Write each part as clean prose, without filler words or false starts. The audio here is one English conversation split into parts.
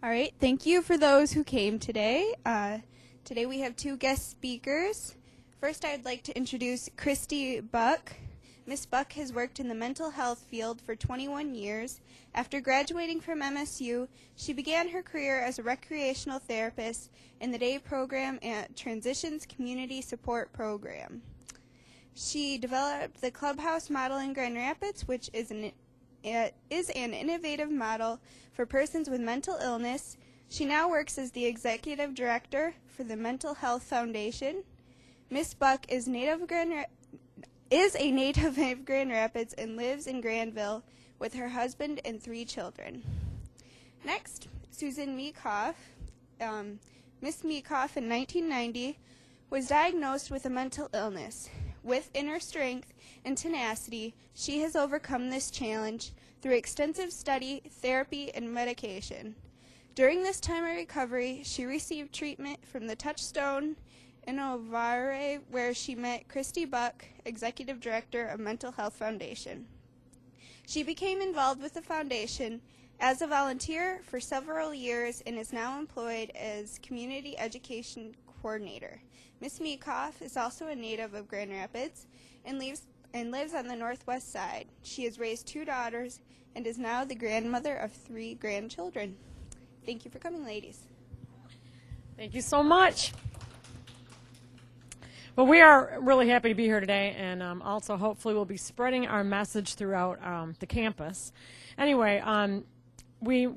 All right, thank you for those who came today. Today we have two guest speakers. First, I'd like to introduce Christy Buck. Miss Buck has worked in the mental health field for 21 years. After graduating from MSU, she began her career as a recreational therapist in the day program at Transitions Community Support Program. She developed the Clubhouse model in Grand Rapids, which is an innovative model for persons with mental illness. She now works as the executive director for the Mental Health Foundation. Miss Buck is a native of Grand Rapids and lives in Granville with her husband and 3 children. Next, Susan Meekhoff. Miss Meekhoff in 1990 was diagnosed with a mental illness. With inner strength and tenacity, she has overcome this challenge through extensive study, therapy, and medication. During this time of recovery, she received treatment from the Touchstone in Ovare, where she met Christy Buck, Executive Director of Mental Health Foundation. She became involved with the foundation as a volunteer for several years and is now employed as Community Education Coordinator. Ms. Meekhoff is also a native of Grand Rapids and lives on the northwest side. She has raised 2 daughters and is now the grandmother of 3 grandchildren. Thank you for coming, ladies. Thank you so much. Well, we are really happy to be here today, and also hopefully we'll be spreading our message throughout the campus. Anyway, we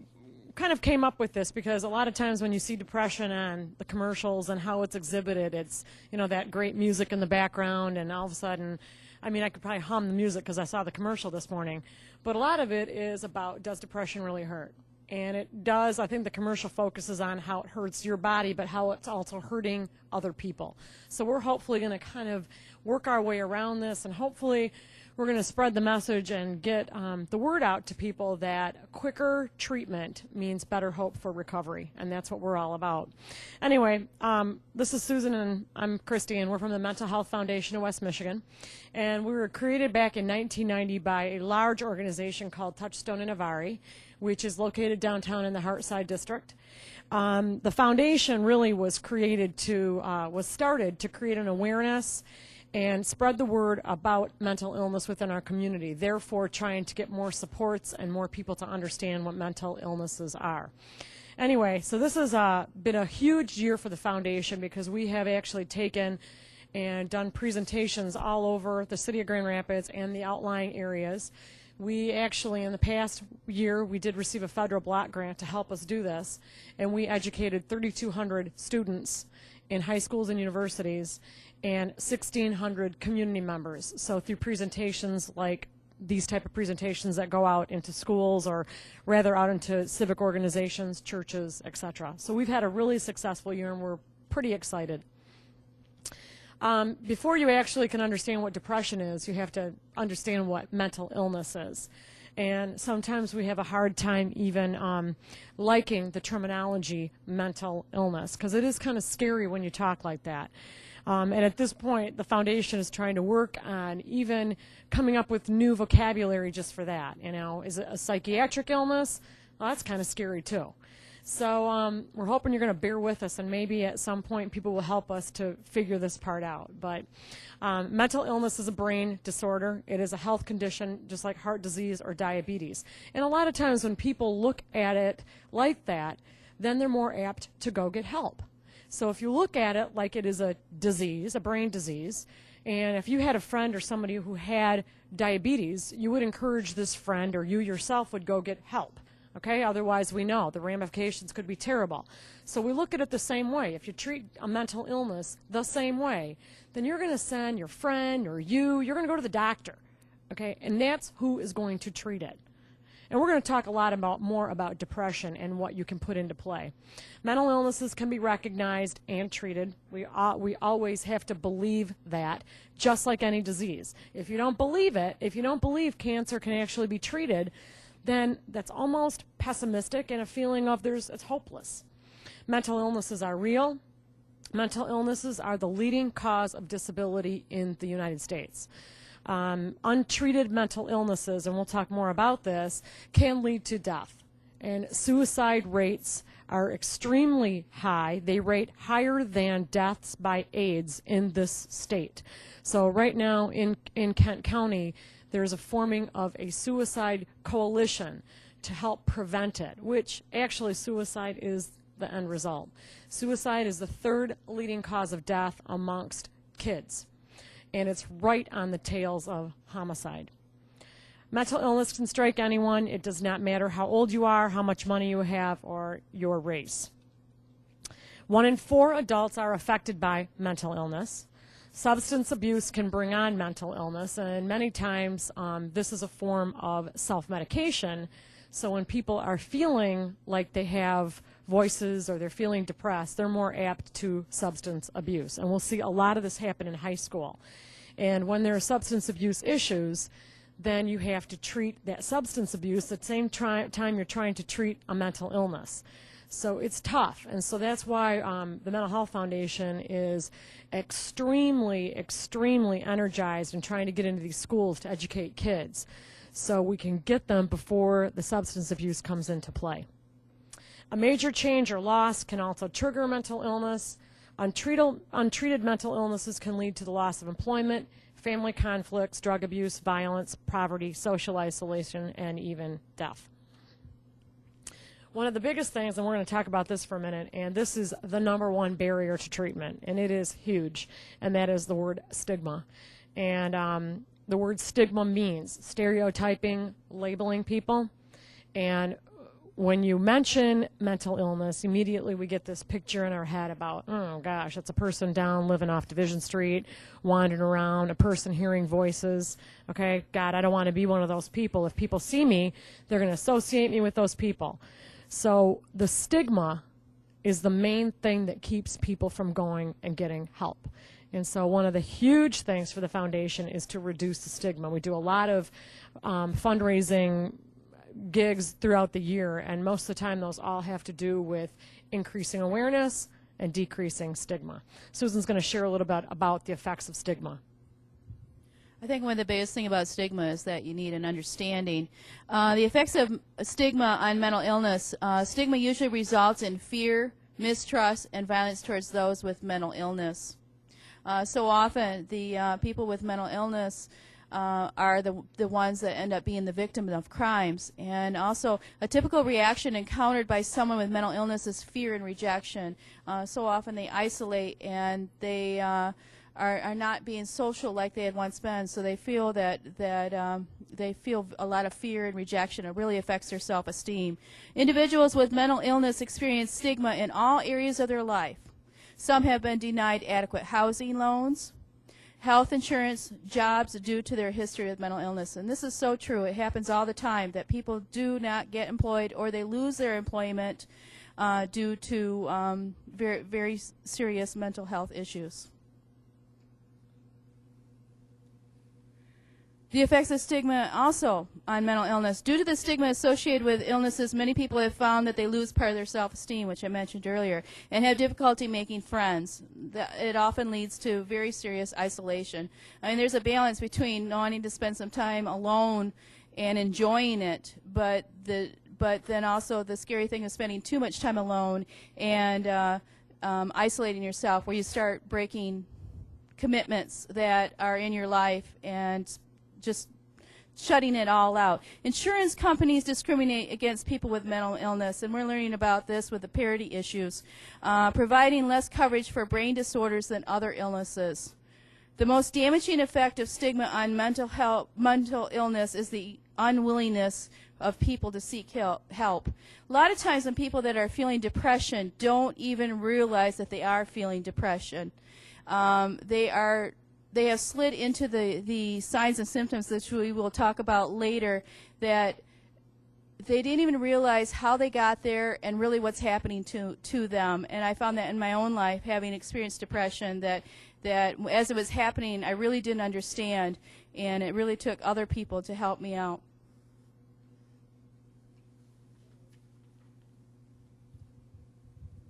kind of came up with this because a lot of times when you see depression on the commercials and how it's exhibited, it's, you know, that great music in the background, and all of a sudden, I mean, I could probably hum the music because I saw the commercial this morning, but a lot of it is about, does depression really hurt? And it does. I think the commercial focuses on how it hurts your body, but how it's also hurting other people. So we're hopefully going to kind of work our way around this, and hopefully we're going to spread the message and get the word out to people that quicker treatment means better hope for recovery, and that's what we're all about. Anyway, this is Susan, and I'm Christy, and we're from the Mental Health Foundation of West Michigan. And we were created back in 1990 by a large organization called Touchstone in Ovare, which is located downtown in the Hartside District. The foundation really was started to create an awareness and spread the word about mental illness within our community, therefore trying to get more supports and more people to understand what mental illnesses are. Anyway, so this has been a huge year for the foundation because we have actually taken and done presentations all over the city of Grand Rapids and the outlying areas. We actually, in the past year, we did receive a federal block grant to help us do this, and we educated 3,200 students in high schools and universities and 1,600 community members. So through presentations like these type of presentations that go out into schools, or rather out into civic organizations, churches, etc. So we've had a really successful year, and we're pretty excited. Before you actually can understand what depression is, you have to understand what mental illness is. And sometimes we have a hard time even liking the terminology mental illness, because it is kind of scary when you talk like that. And at this point, the foundation is trying to work on even coming up with new vocabulary just for that. You know, is it a psychiatric illness? Well, that's kind of scary too. So we're hoping you're going to bear with us, and maybe at some point people will help us to figure this part out. But mental illness is a brain disorder. It is a health condition just like heart disease or diabetes. And a lot of times when people look at it like that, then they're more apt to go get help. So if you look at it like it is a disease, a brain disease, and if you had a friend or somebody who had diabetes, you would encourage this friend, or you yourself would go get help. Okay? Otherwise, we know the ramifications could be terrible. So we look at it the same way. If you treat a mental illness the same way, then you're going to send your friend or you're going to go to the doctor. Okay? And that's who is going to treat it. And we're going to talk a lot more about depression and what you can put into play. Mental illnesses can be recognized and treated. We always have to believe that, just like any disease. If you don't believe it, if you don't believe cancer can actually be treated, then that's almost pessimistic and a feeling of it's hopeless. Mental illnesses are real. Mental illnesses are the leading cause of disability in the United States. Untreated mental illnesses, and we'll talk more about this, can lead to death. And suicide rates are extremely high. They rate higher than deaths by AIDS in this state. So right now in Kent County, there's a forming of a suicide coalition to help prevent it, which actually suicide is the end result. Suicide is the third leading cause of death amongst kids, and it's right on the tails of homicide. Mental illness can strike anyone. It does not matter how old you are, how much money you have, or your race. 1 in 4 adults are affected by mental illness. Substance abuse can bring on mental illness, and many times this is a form of self-medication. So when people are feeling like they have voices or they're feeling depressed, they're more apt to substance abuse. And we'll see a lot of this happen in high school. And when there are substance abuse issues, then you have to treat that substance abuse at the same time you're trying to treat a mental illness. So it's tough, and so that's why the Mental Health Foundation is extremely, extremely energized in trying to get into these schools to educate kids so we can get them before the substance abuse comes into play. A major change or loss can also trigger mental illness. Untreated mental illnesses can lead to the loss of employment, family conflicts, drug abuse, violence, poverty, social isolation, and even death. One of the biggest things, and we're going to talk about this for a minute, and this is the #1 barrier to treatment, and it is huge, and that is the word stigma. And the word stigma means stereotyping, labeling people, and when you mention mental illness, immediately we get this picture in our head about, oh gosh, that's a person down living off Division Street, wandering around, a person hearing voices. Okay, God, I don't want to be one of those people. If people see me, they're going to associate me with those people. So the stigma is the main thing that keeps people from going and getting help. And so one of the huge things for the foundation is to reduce the stigma. We do a lot of fundraising gigs throughout the year, and most of the time those all have to do with increasing awareness and decreasing stigma. Susan's going to share a little bit about the effects of stigma. I think one of the biggest thing about stigma is that you need an understanding. The effects of stigma on mental illness. Stigma usually results in fear, mistrust, and violence towards those with mental illness. So often the people with mental illness are the ones that end up being the victim of crimes. And also a typical reaction encountered by someone with mental illness is fear and rejection. So often they isolate and they are not being social like they had once been, so they feel that they feel a lot of fear and rejection. It really affects their self-esteem. Individuals with mental illness experience stigma in all areas of their life. Some have been denied adequate housing loans, health insurance, jobs due to their history of mental illness. And this is so true. It happens all the time that people do not get employed or they lose their employment due to very, very serious mental health issues. The effects of stigma also on mental illness. Due to the stigma associated with illnesses, many people have found that they lose part of their self-esteem, which I mentioned earlier, and have difficulty making friends. It often leads to very serious isolation. I mean, there's a balance between wanting to spend some time alone and enjoying it, but then also the scary thing of spending too much time alone and isolating yourself, where you start breaking commitments that are in your life and just shutting it all out. Insurance companies discriminate against people with mental illness, and we're learning about this with the parity issues, providing less coverage for brain disorders than other illnesses. The most damaging effect of stigma on mental illness is the unwillingness of people to seek help. A lot of times when people that are feeling depression don't even realize that they are feeling depression. They have slid into the signs and symptoms that we will talk about later, that they didn't even realize how they got there and really what's happening to them. And I found that in my own life, having experienced depression, that as it was happening, I really didn't understand, and it really took other people to help me out.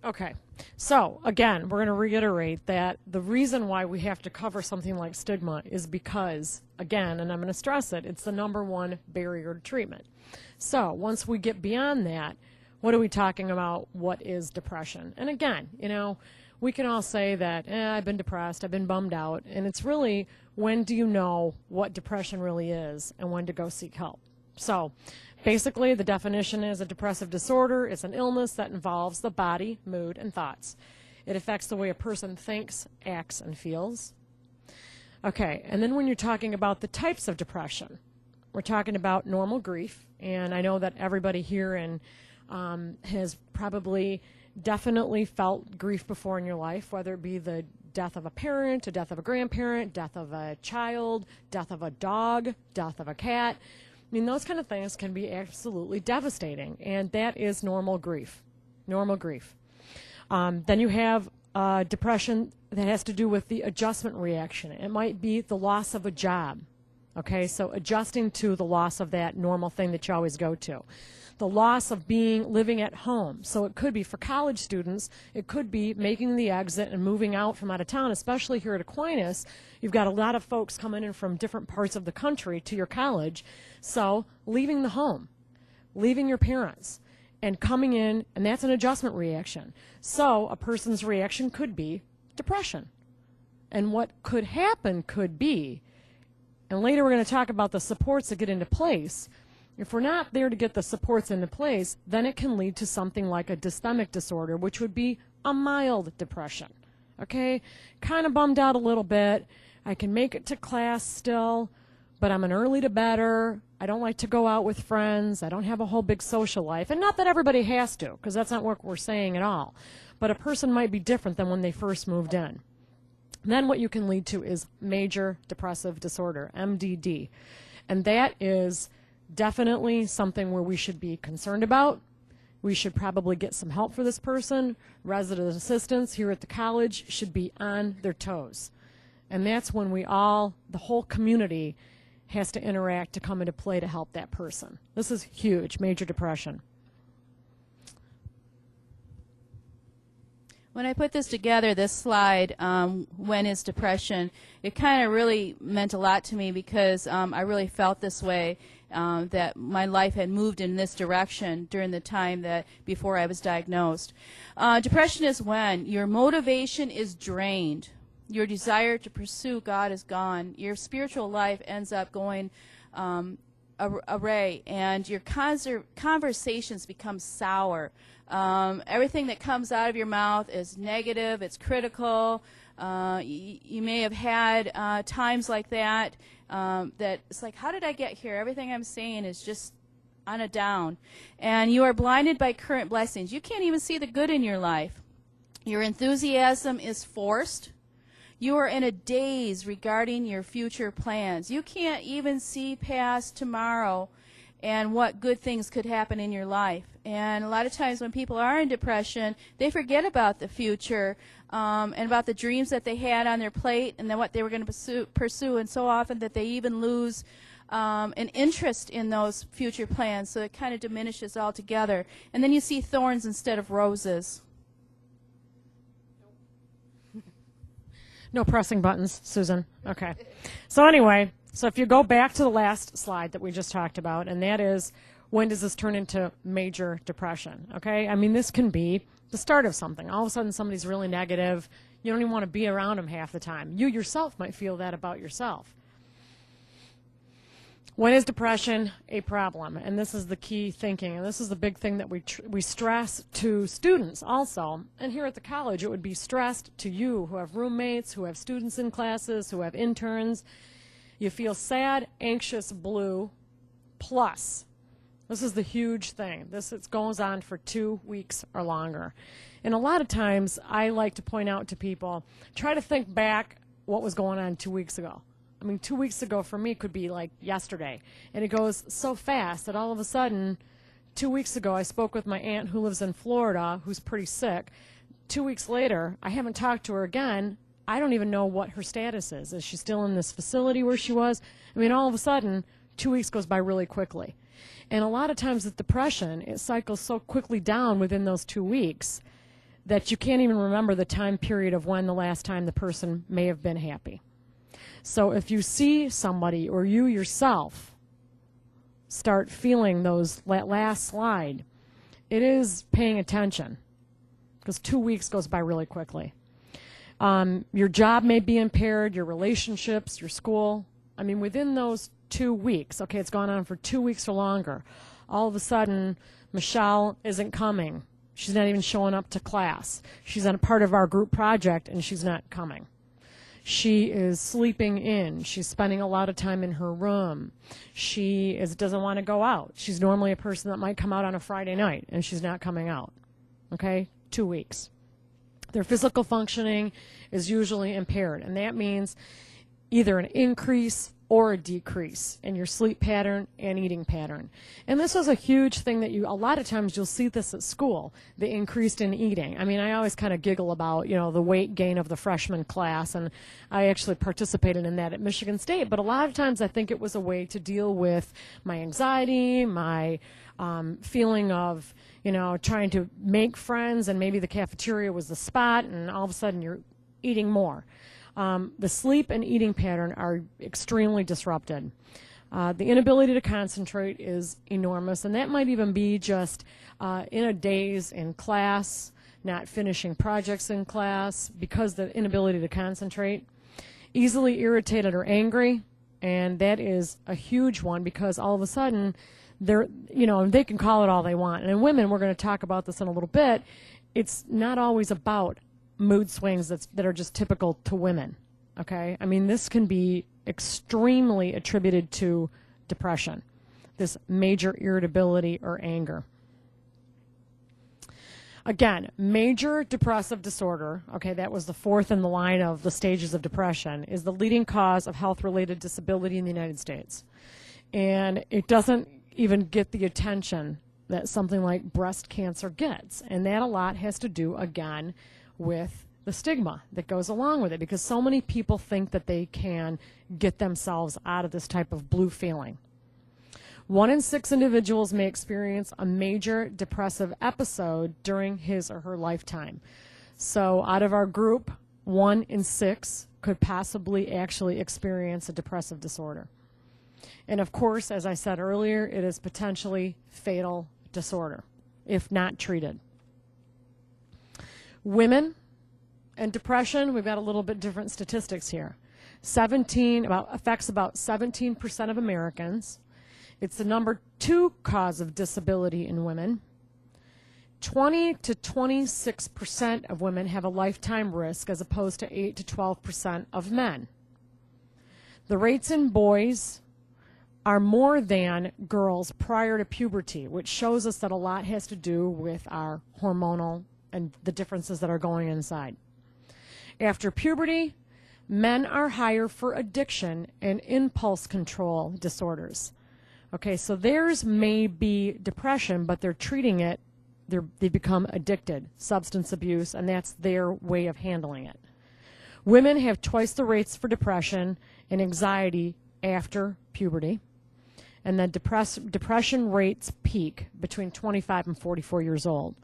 Okay, so again, we're going to reiterate that the reason why we have to cover something like stigma is because, again, and I'm going to stress it, it's the #1 barrier to treatment. So once we get beyond that, what are we talking about? What is depression? And again, you know, we can all say that, I've been depressed, I've been bummed out, and it's really, when do you know what depression really is and when to go seek help? So basically, the definition is a depressive disorder. It's an illness that involves the body, mood, and thoughts. It affects the way a person thinks, acts, and feels. Okay, and then when you're talking about the types of depression, we're talking about normal grief, and I know that everybody here has probably definitely felt grief before in your life, whether it be the death of a parent, a death of a grandparent, death of a child, death of a dog, death of a cat. I mean, those kind of things can be absolutely devastating, and that is normal grief. Normal grief. Then you have depression that has to do with the adjustment reaction. It might be the loss of a job. Okay, so adjusting to the loss of that normal thing that you always go to. The loss of living at home. So it could be, for college students, it could be making the exit and moving out from out of town, especially here at Aquinas. You've got a lot of folks coming in from different parts of the country to your college. So leaving the home, leaving your parents, and coming in, and that's an adjustment reaction. So a person's reaction could be depression. And what could happen could be, and later we're going to talk about the supports that get into place. If we're not there to get the supports into place, then it can lead to something like a dysthymic disorder, which would be a mild depression. Okay? Kind of bummed out a little bit. I can make it to class still, but I'm an early to bedder. I don't like to go out with friends. I don't have a whole big social life. And not that everybody has to, because that's not what we're saying at all. But a person might be different than when they first moved in. Then what you can lead to is major depressive disorder, MDD. And that is definitely something where we should be concerned about. We should probably get some help for this person. Resident assistants here at the college should be on their toes. And that's when the whole community has to interact to come into play to help that person. This is huge, major depression. When I put this together, this slide, when is depression, it kind of really meant a lot to me because I really felt this way, that my life had moved in this direction during the time before I was diagnosed. Depression is when your motivation is drained. Your desire to pursue God is gone. Your spiritual life ends up going array, and your conversations become sour. Everything that comes out of your mouth is negative, it's critical. You may have had times like that, that it's like, how did I get here? Everything I'm saying is just on a down. And you are blinded by current blessings. You can't even see the good in your life. Your enthusiasm is forced. You are in a daze regarding your future plans. You can't even see past tomorrow and what good things could happen in your life. And a lot of times when people are in depression, they forget about the future and about the dreams that they had on their plate and then what they were going to pursue, and so often that they even lose an interest in those future plans, so it kind of diminishes altogether. And then you see thorns instead of roses. No pressing buttons, Susan. Okay. So anyway, so if you go back to the last slide that we just talked about, and that is, when does this turn into major depression? Okay? I mean, this can be the start of something. All of a sudden somebody's really negative. You don't even want to be around them half the time. You yourself might feel that about yourself. When is depression a problem? And this is the key thinking, and this is the big thing that we stress to students also. And here at the college, it would be stressed to you who have roommates, who have students in classes, who have interns. You feel sad, anxious, blue, plus. This is the huge thing. It goes on for 2 weeks or longer. And a lot of times, I like to point out to people, try to think back what was going on 2 weeks ago. I mean, 2 weeks ago for me could be like yesterday. And it goes so fast that all of a sudden, 2 weeks ago, I spoke with my aunt who lives in Florida, who's pretty sick. 2 weeks later, I haven't talked to her again. I don't even know what her status is. Is she still in this facility where she was? I mean, all of a sudden, 2 weeks goes by really quickly. And a lot of times with depression, it cycles so quickly down within those 2 weeks that you can't even remember the time period of when the last time the person may have been happy. So if you see somebody or you yourself start feeling that last slide, it is paying attention, because 2 weeks goes by really quickly. Your job may be impaired, your relationships, your school. I mean, within those 2 weeks, okay, it's gone on for 2 weeks or longer, all of a sudden, Michelle isn't coming. She's not even showing up to class. She's on a part of our group project, and she's not coming. She is sleeping in. She's spending a lot of time in her room. She doesn't want to go out. She's normally a person that might come out on a Friday night, and she's not coming out. Okay? 2 weeks. Their physical functioning is usually impaired, and that means either an increase or a decrease in your sleep pattern and eating pattern. And this was a huge thing that a lot of times you'll see this at school, the increase in eating. I mean, I always kind of giggle about, the weight gain of the freshman class, and I actually participated in that at Michigan State, but a lot of times I think it was a way to deal with my anxiety, my feeling of, trying to make friends, and maybe the cafeteria was the spot, and all of a sudden you're eating more. The sleep and eating pattern are extremely disrupted. The inability to concentrate is enormous, and that might even be just in a daze in class, not finishing projects in class because the inability to concentrate. Easily irritated or angry, and that is a huge one, because all of a sudden they can call it all they want. And in women, we're going to talk about this in a little bit, it's not always about mood swings that are just typical to women, okay? I mean, this can be extremely attributed to depression, this major irritability or anger. Again, major depressive disorder, okay, that was the fourth in the line of the stages of depression, is the leading cause of health-related disability in the United States. And it doesn't even get the attention that something like breast cancer gets. And that a lot has to do, again, with the stigma that goes along with it, because so many people think that they can get themselves out of this type of blue feeling. 1 in 6 individuals may experience a major depressive episode during his or her lifetime. So out of our group, 1 in 6 could possibly actually experience a depressive disorder. And of course, as I said earlier, it is potentially fatal disorder if not treated. Women and depression, we've got a little bit different statistics here. Affects about 17% of Americans. It's the number 2 cause of disability in women. 20 to 26% of women have a lifetime risk, as opposed to 8 to 12% of men. The rates in boys are more than girls prior to puberty, which shows us that a lot has to do with our hormonal and the differences that are going inside. After puberty, men are higher for addiction and impulse control disorders. Okay, so theirs may be depression, but they're treating it, they become addicted, substance abuse, and that's their way of handling it. Women have twice the rates for depression and anxiety after puberty, and then depression rates peak between 25 and 44 years old.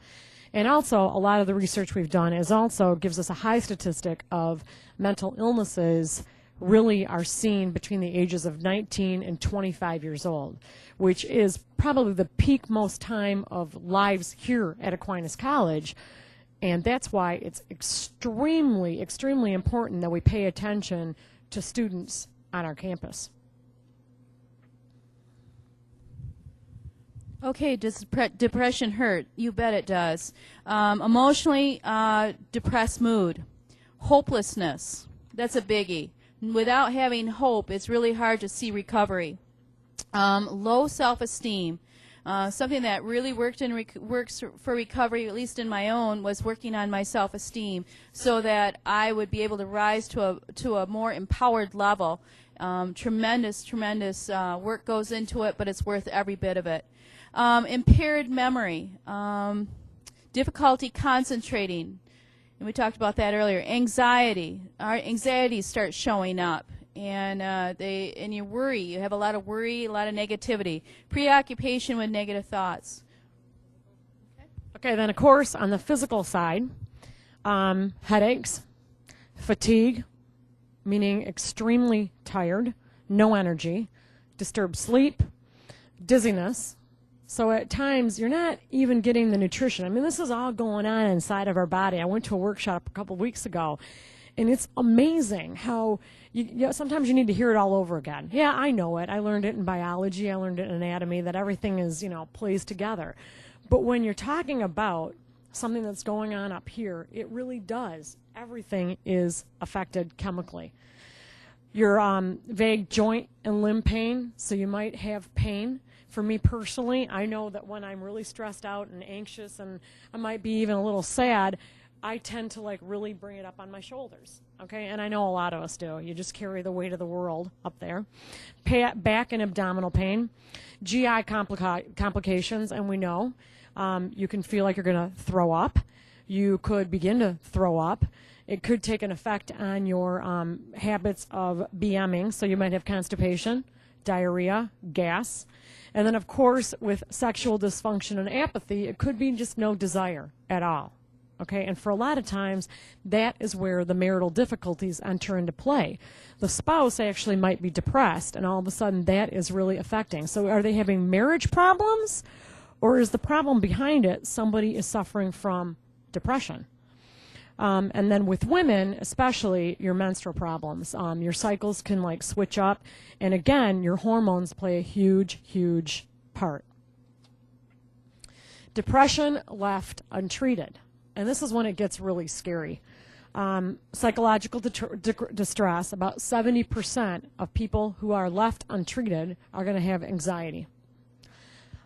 And also, a lot of the research we've done gives us a high statistic of mental illnesses really are seen between the ages of 19 and 25 years old, which is probably the peak most time of lives here at Aquinas College. And that's why it's extremely, extremely important that we pay attention to students on our campus. Okay, does depression hurt? You bet it does. Emotionally depressed mood. Hopelessness, that's a biggie. Without having hope, it's really hard to see recovery. Low self-esteem. Something that really works for recovery, at least in my own, was working on my self-esteem so that I would be able to rise to a more empowered level. Tremendous work goes into it, but it's worth every bit of it. Impaired memory, difficulty concentrating, and we talked about that earlier. Anxiety, our anxieties start showing up, and you worry. You have a lot of worry, a lot of negativity, preoccupation with negative thoughts. Okay, then of course on the physical side, Headaches, fatigue, meaning extremely tired, no energy, disturbed sleep, dizziness. So at times, you're not even getting the nutrition. I mean, this is all going on inside of our body. I went to a workshop a couple weeks ago, and it's amazing how sometimes you need to hear it all over again. Yeah, I know it. I learned it in biology. I learned it in anatomy, that everything is, plays together. But when you're talking about something that's going on up here, it really does. Everything is affected chemically. Your vague joint and limb pain, so you might have pain. For me personally, I know that when I'm really stressed out and anxious and I might be even a little sad, I tend to really bring it up on my shoulders, okay? And I know a lot of us do. You just carry the weight of the world up there. Back and abdominal pain, GI complications, and we know you can feel like you're going to throw up. You could begin to throw up. It could take an effect on your habits of BMing, so you might have constipation, diarrhea, gas. And then, of course, with sexual dysfunction and apathy, it could be just no desire at all. Okay, and for a lot of times, that is where the marital difficulties enter into play. The spouse actually might be depressed, and all of a sudden that is really affecting. So are they having marriage problems, or is the problem behind it somebody is suffering from depression? And then with women, especially your menstrual problems, your cycles can switch up, and again, your hormones play a huge, huge part. Depression left untreated, and this is when it gets really scary. Psychological distress, about 70% of people who are left untreated are going to have anxiety.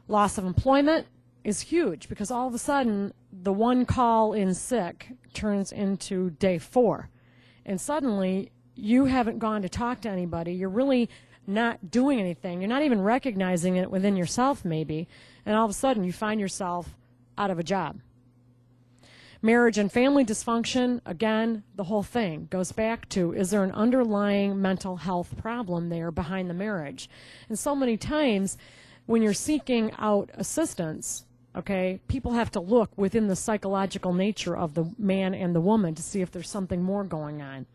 Loss of employment is huge, because all of a sudden the one call in sick turns into day 4, and suddenly you haven't gone to talk to anybody. You're really not doing anything. You're not even recognizing it within yourself maybe, and all of a sudden you find yourself out of a job. Marriage and family dysfunction, again, the whole thing goes back to, is there an underlying mental health problem there behind the marriage? And so many times when you're seeking out assistance, okay, people have to look within the psychological nature of the man and the woman to see if there's something more going on.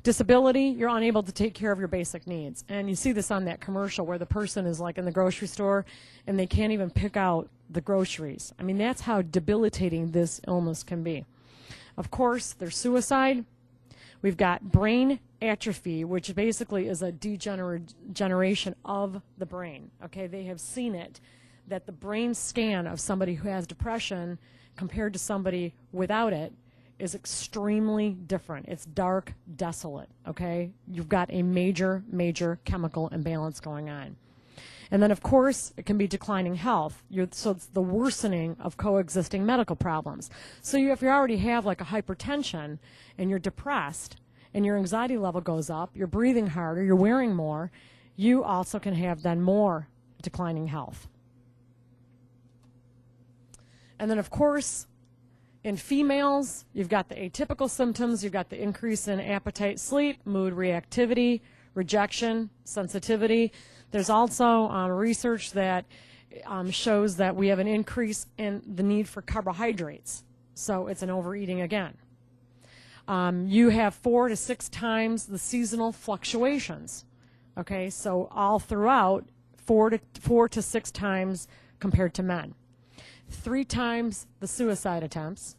Disability, you're unable to take care of your basic needs. And you see this on that commercial where the person is in the grocery store and they can't even pick out the groceries. I mean, that's how debilitating this illness can be. Of course, there's suicide. We've got brain atrophy, which basically is a degeneration of the brain. Okay, they have seen it, that the brain scan of somebody who has depression compared to somebody without it is extremely different. It's dark, desolate, okay? You've got a major, major chemical imbalance going on. And then, of course, it can be declining health. So it's the worsening of coexisting medical problems. So if you already have a hypertension and you're depressed and your anxiety level goes up, you're breathing harder, you're wearing more, you also can have then more declining health. And then, of course, in females, you've got the atypical symptoms. You've got the increase in appetite, sleep, mood reactivity, rejection, sensitivity. There's also research that shows that we have an increase in the need for carbohydrates. So it's an overeating again. You have 4 to 6 times the seasonal fluctuations. Okay, so all throughout, 4 to 6 times compared to men. 3 times the suicide attempts,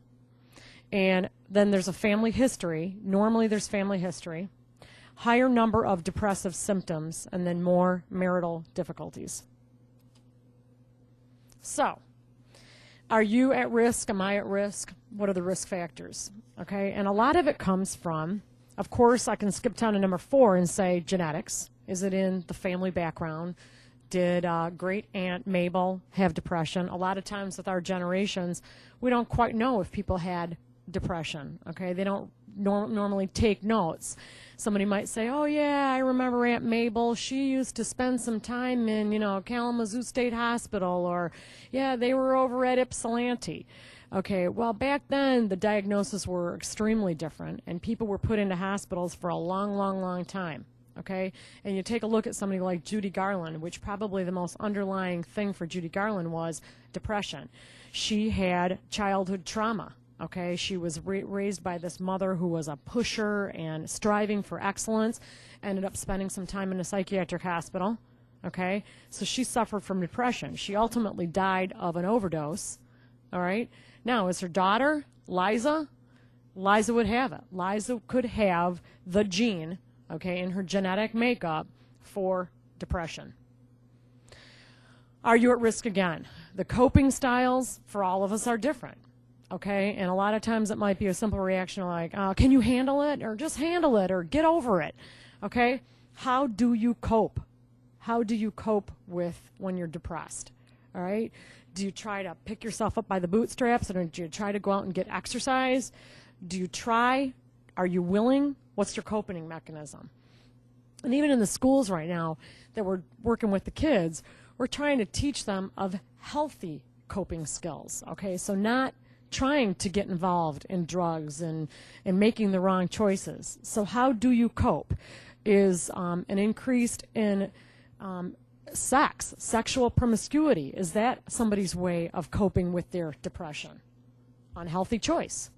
and then there's a family history. Normally there's family history, higher number of depressive symptoms, and then more marital difficulties. So, are you at risk? Am I at risk? What are the risk factors? Okay, and a lot of it comes from, of course, I can skip down to number 4 and say genetics. Is it in the family background? Did great aunt Mabel have depression? A lot of times with our generations, we don't quite know if people had depression. Okay, they don't normally take notes. Somebody might say, "Oh yeah, I remember Aunt Mabel. She used to spend some time in, Kalamazoo State Hospital," or "Yeah, they were over at Ypsilanti." Okay, well back then the diagnoses were extremely different, and people were put into hospitals for a long, long, long time. Okay, and you take a look at somebody like Judy Garland, which probably the most underlying thing for Judy Garland was depression. She had childhood trauma. Okay, she was raised by this mother who was a pusher and striving for excellence, ended up spending some time in a psychiatric hospital. Okay, so she suffered from depression. She ultimately died of an overdose. All right, now is her daughter, Liza would have it. Liza could have the gene, okay, in her genetic makeup for depression. Are you at risk again? The coping styles for all of us are different, okay? And a lot of times it might be a simple reaction like, can you handle it? Or just handle it, or get over it, okay? How do you cope? How do you cope with when you're depressed, all right? Do you try to pick yourself up by the bootstraps, or do you try to go out and get exercise? Do you try? Are you willing? What's your coping mechanism? And even in the schools right now that we're working with the kids, we're trying to teach them of healthy coping skills, okay? So not trying to get involved in drugs and making the wrong choices. So how do you cope? Is an increase in sexual promiscuity, is that somebody's way of coping with their depression? Unhealthy choice.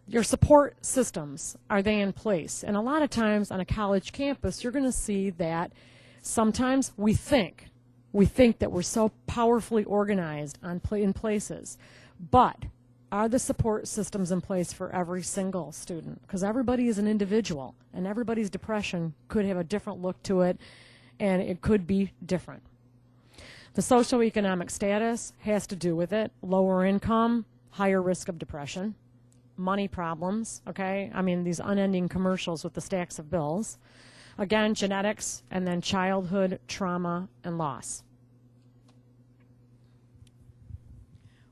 Your support systems, are they in place? And a lot of times on a college campus, you're going to see that sometimes we think that we're so powerfully organized in places, but are the support systems in place for every single student? Because everybody is an individual, and everybody's depression could have a different look to it, and it could be different. The socioeconomic status has to do with it. Lower income, higher risk of depression. Money problems, okay? I mean, these unending commercials with the stacks of bills. Again, genetics, and then childhood trauma and loss.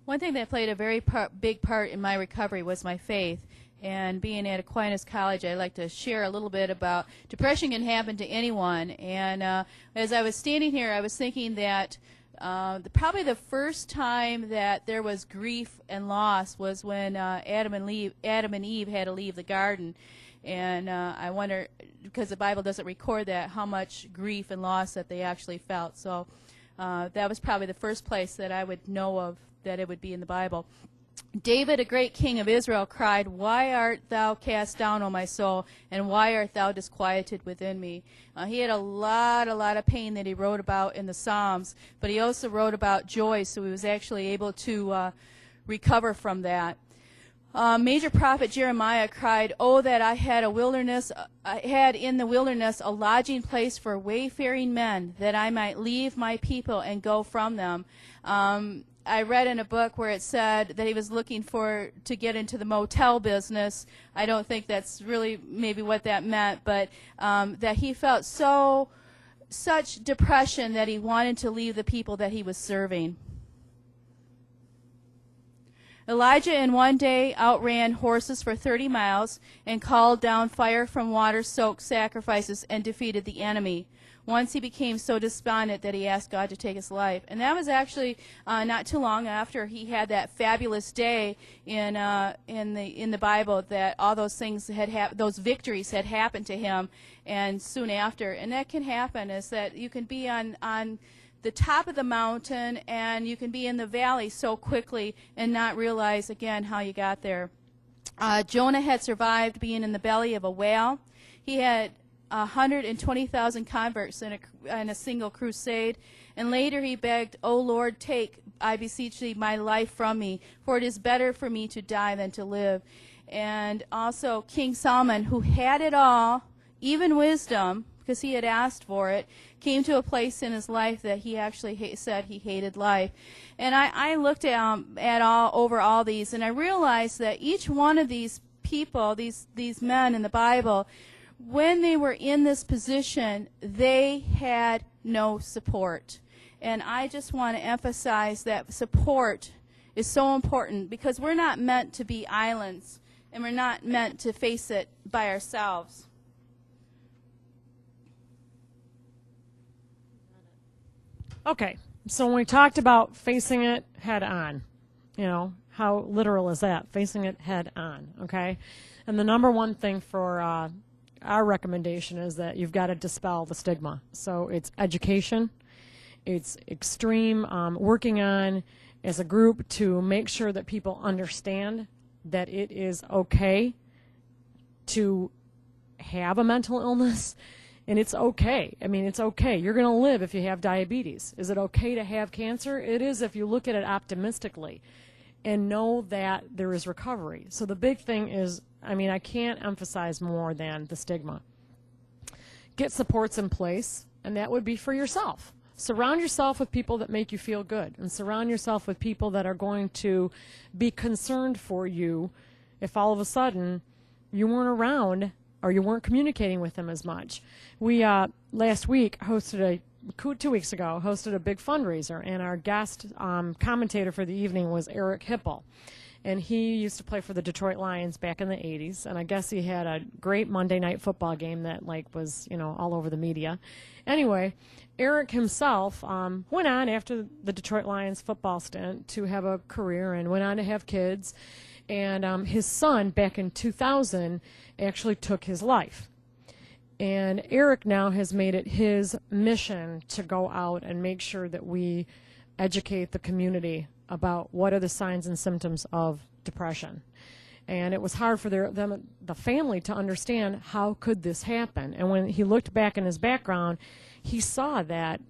One thing that played a very big part in my recovery was my faith. And being at Aquinas College, I'd like to share a little bit about depression can happen to anyone. And as I was standing here, I was thinking that probably the first time that there was grief and loss was when Adam and Eve had to leave the garden. And I wonder, because the Bible doesn't record that, how much grief and loss that they actually felt. So that was probably the first place that I would know of that it would be in the Bible. David, a great king of Israel, cried, "Why art thou cast down, O my soul, and why art thou disquieted within me?" He had a lot of pain that he wrote about in the Psalms, but he also wrote about joy, so he was actually able to recover from that. Major prophet Jeremiah cried, "Oh, that I had in the wilderness a lodging place for wayfaring men, that I might leave my people and go from them." I read in a book where it said that he was looking to get into the motel business. I don't think that's really maybe what that meant, but that he felt such depression that he wanted to leave the people that he was serving. Elijah in one day outran horses for 30 miles and called down fire from water-soaked sacrifices and defeated the enemy. Once he became so despondent that he asked God to take his life. And that was actually not too long after he had that fabulous day in the Bible that all those things those victories had happened to him, and soon after. And that can happen, is that you can be on the top of the mountain and you can be in the valley so quickly and not realize again how you got there. Jonah had survived being in the belly of a whale. He had 120,000 converts in a single crusade. And later he begged, "O Lord, take, I beseech thee, my life from me, for it is better for me to die than to live." And also King Solomon, who had it all, even wisdom, because he had asked for it, came to a place in his life that he actually said he hated life. And I looked at over all these, and I realized that each one of these people, these men in the Bible, when they were in this position, they had no support. And I just want to emphasize that support is so important, because we're not meant to be islands, and we're not meant to face it by ourselves. Okay, so when we talked about facing it head on, how literal is that? Facing it head on, okay? And the number one thing for our recommendation is that you've got to dispel the stigma. So it's education, it's extreme working on as a group to make sure that people understand that it is okay to have a mental illness, and it's okay. I mean, it's okay. You're going to live if you have diabetes. Is it okay to have cancer? It is if you look at it optimistically and know that there is recovery. So the big thing is, I mean, I can't emphasize more than the stigma. Get supports in place, and that would be for yourself. Surround yourself with people that make you feel good, and surround yourself with people that are going to be concerned for you if all of a sudden you weren't around or you weren't communicating with them as much. We, last week, 2 weeks ago, hosted a big fundraiser, and our guest commentator for the evening was Eric Hipple. And he used to play for the Detroit Lions back in the 80s, and I guess he had a great Monday night football game that was, all over the media. Anyway, Eric himself went on after the Detroit Lions football stint to have a career and went on to have kids. And his son, back in 2000, actually took his life. And Eric now has made it his mission to go out and make sure that we educate the community about what are the signs and symptoms of depression. And it was hard for the family to understand how could this happen. And when he looked back in his background, he saw that,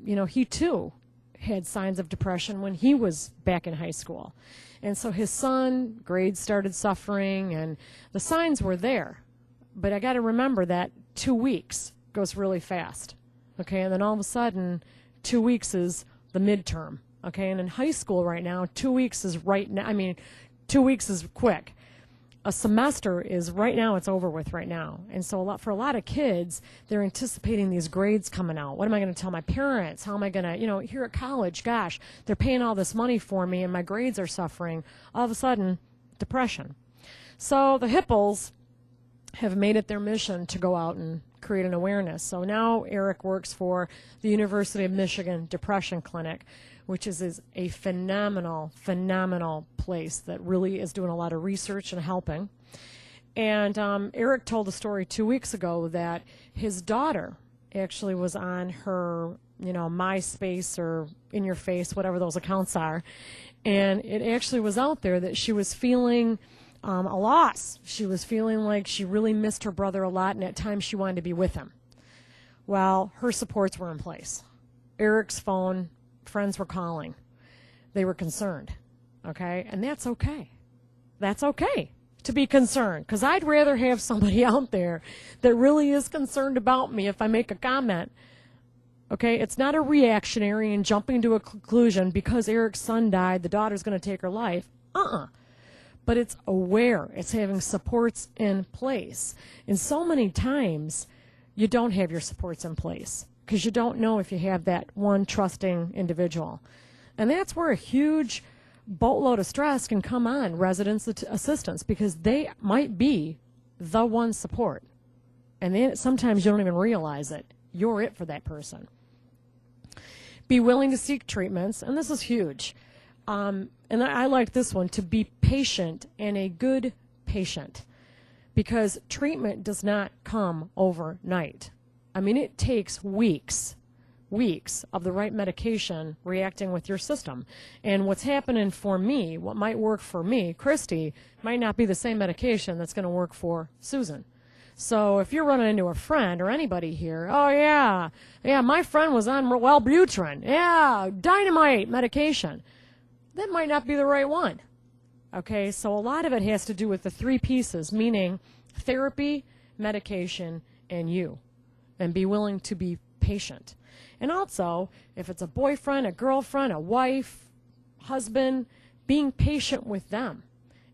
he too had signs of depression when he was back in high school. And so his son, grades started suffering, and the signs were there. But I got to remember that 2 weeks goes really fast. Okay, and then all of a sudden, 2 weeks is the midterm. Okay, and in high school right now, 2 weeks is 2 weeks is quick. A semester is right now, it's over with right now. And so for a lot of kids, they're anticipating these grades coming out. What am I going to tell my parents? How am I going to, here at college, gosh, they're paying all this money for me and my grades are suffering. All of a sudden, depression. So the Hipples have made it their mission to go out and create an awareness. So now Eric works for the University of Michigan Depression Clinic, which is a phenomenal place that really is doing a lot of research and helping. And Eric told a story 2 weeks ago that his daughter actually was on her, MySpace or In Your Face, whatever those accounts are, and it actually was out there that she was feeling a loss. She was feeling like she really missed her brother a lot, and at times she wanted to be with him. Well, her supports were in place. Eric's phone, friends were calling. They were concerned, okay? And that's okay. That's okay to be concerned, because I'd rather have somebody out there that really is concerned about me if I make a comment, okay? It's not a reactionary and jumping to a conclusion because Eric's son died, the daughter's going to take her life. But it's aware. It's having supports in place. And so many times, you don't have your supports in place because you don't know if you have that one trusting individual. And that's where a huge boatload of stress can come on residents' assistants, because they might be the one support. And then sometimes you don't even realize it. You're it for that person. Be willing to seek treatments, and this is huge. And I like this one, to be patient and a good patient, because treatment does not come overnight. I mean, it takes weeks of the right medication reacting with your system. And what's happening for me, what might work for me, Christy, might not be the same medication that's going to work for Susan. So if you're running into a friend or anybody here, oh yeah, my friend was on Wellbutrin, dynamite medication. That might not be the right one. Okay, so a lot of it has to do with the three pieces, meaning therapy, medication, and you. And be willing to be patient. And also, if it's a boyfriend, a girlfriend, a wife, husband, being patient with them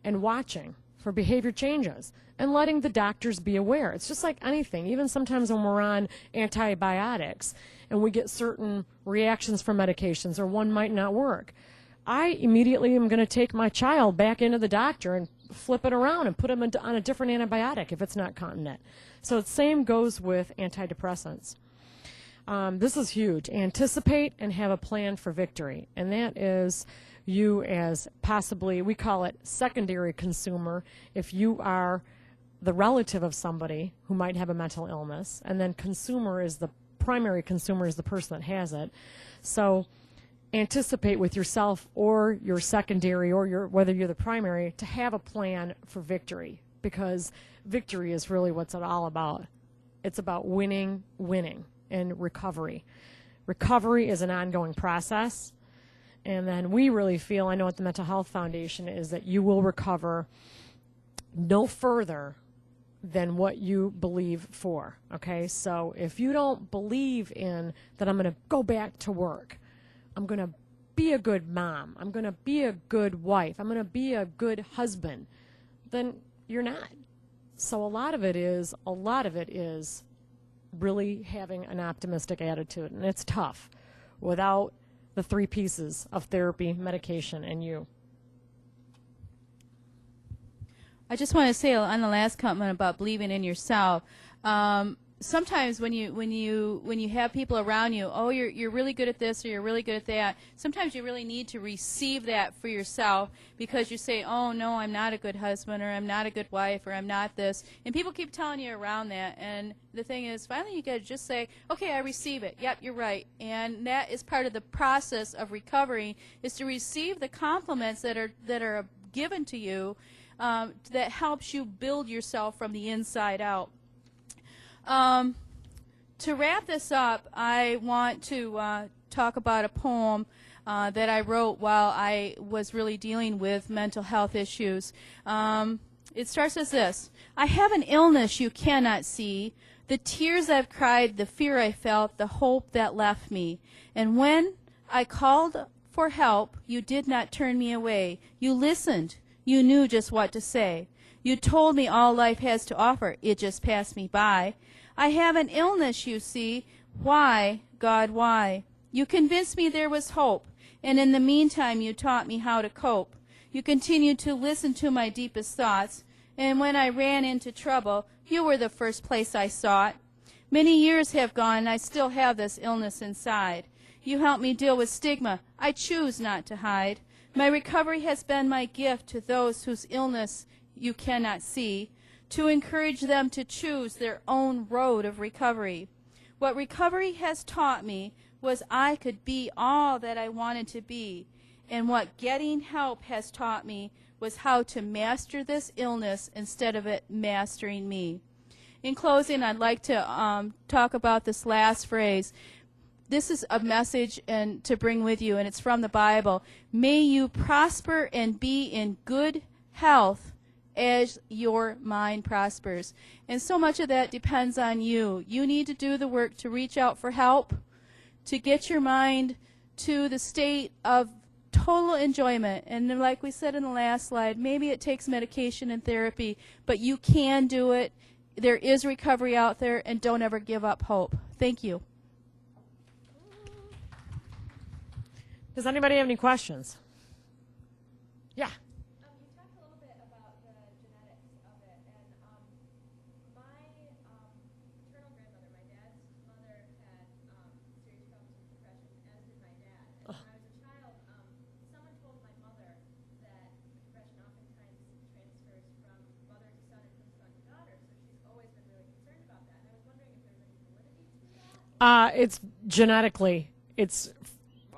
and watching for behavior changes and letting the doctors be aware. It's just like anything. Even sometimes when we're on antibiotics and we get certain reactions from medications or one might not work, I immediately am going to take my child back into the doctor and flip it around and put him on a different antibiotic if it's not continent. So the same goes with antidepressants. This is huge. Anticipate and have a plan for victory. And that is you as possibly, we call it secondary consumer, if you are the relative of somebody who might have a mental illness, and then consumer is the primary consumer is the person that has it. So anticipate with yourself or your secondary or whether you're the primary to have a plan for victory, because victory is really what's it all about. It's about winning, and recovery. Recovery is an ongoing process. And then we really feel, I know at the Mental Health Foundation, is that you will recover no further than what you believe for. Okay? So if you don't believe in that I'm going to go back to work, I'm going to be a good mom, I'm going to be a good wife, I'm going to be a good husband, then you're not. So a lot of it is really having an optimistic attitude, and it's tough without the 3 pieces of therapy, medication, and you. I just want to say on the last comment about believing in yourself. Sometimes when you have people around you, oh, you're really good at this or you're really good at that. Sometimes you really need to receive that for yourself, because you say, oh no, I'm not a good husband, or I'm not a good wife, or I'm not this, and people keep telling you around that. And the thing is, finally you got to just say, okay, I receive it. Yep, you're right. And that is part of the process of recovery, is to receive the compliments that are given to you, that helps you build yourself from the inside out. To wrap this up, I want to talk about a poem that I wrote while I was really dealing with mental health issues. It starts as this: I have an illness you cannot see, the tears I've cried, the fear I felt, the hope that left me. And when I called for help, you did not turn me away. You listened. You knew just what to say. You told me all life has to offer. It just passed me by. I have an illness, you see. Why, God, why? You convinced me there was hope, and in the meantime you taught me how to cope. You continued to listen to my deepest thoughts, and when I ran into trouble, you were the first place I sought. Many years have gone, and I still have this illness inside. You helped me deal with stigma. I choose not to hide. My recovery has been my gift to those whose illness you cannot see, to encourage them to choose their own road of recovery. What recovery has taught me was I could be all that I wanted to be, and what getting help has taught me was how to master this illness instead of it mastering me. In closing, I'd like to talk about this last phrase. This is a message to bring with you, and it's from the Bible. May you prosper and be in good health as your mind prospers. And so much of that depends on you. You need to do the work to reach out for help, to get your mind to the state of total enjoyment. And like we said in the last slide, maybe it takes medication and therapy, but you can do it. There is recovery out there, and don't ever give up hope. Thank you. Does anybody have any questions? Yeah. You talked a little bit about the genetics of it, and my maternal grandmother, my dad's mother, had serious problems with depression, as did my dad. And when I was a child, someone told my mother that depression oftentimes transfers from mother to son and from son to daughter, so she's always been really concerned about that. And I was wondering if there's any validity to that? It's genetically, it's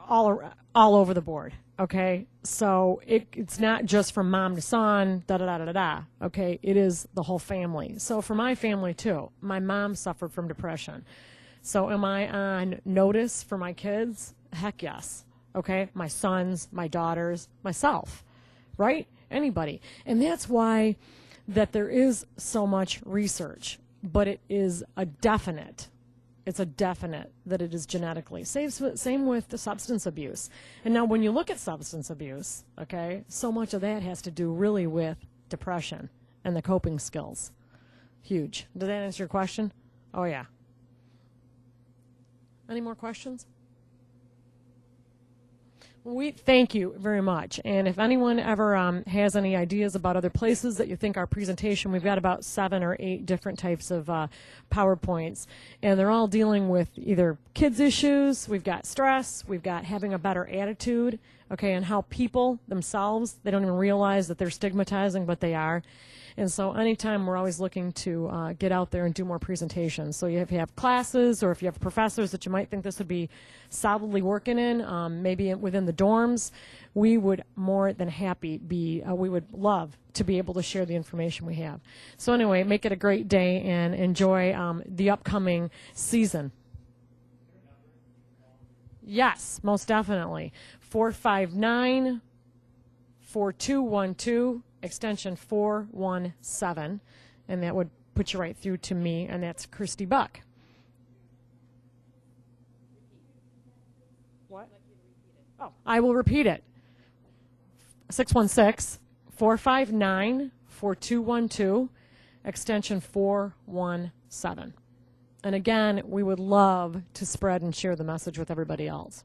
all over the board. Okay, so it's not just from mom to son, da-da-da-da-da, okay? It is the whole family. So for my family, too, my mom suffered from depression. So am I on notice for my kids? Heck yes, okay? My sons, my daughters, myself, right? Anybody. And that's why that there is so much research, but it is a definite. It's a definite that it is genetically. Same with the substance abuse. And now when you look at substance abuse, okay, so much of that has to do really with depression and the coping skills. Huge. Did that answer your question? Oh, yeah. Any more questions? We thank you very much. And if anyone ever has any ideas about other places that you think our presentation, we've got about 7 or 8 different types of PowerPoints, and they're all dealing with either kids' issues, we've got stress, we've got having a better attitude, okay, and how people themselves, they don't even realize that they're stigmatizing, but they are. And so anytime we're always looking to get out there and do more presentations. So if you have classes or if you have professors that you might think this would be solidly working in, maybe within the dorms, we would more than happy be, we would love to be able to share the information we have. So anyway, make it a great day and enjoy the upcoming season. Yes, most definitely. 459-4212, extension 417, and that would put you right through to me, and that's Christy Buck. What? Oh, I will repeat it. 616-459-4212, extension 417. And again, we would love to spread and share the message with everybody else.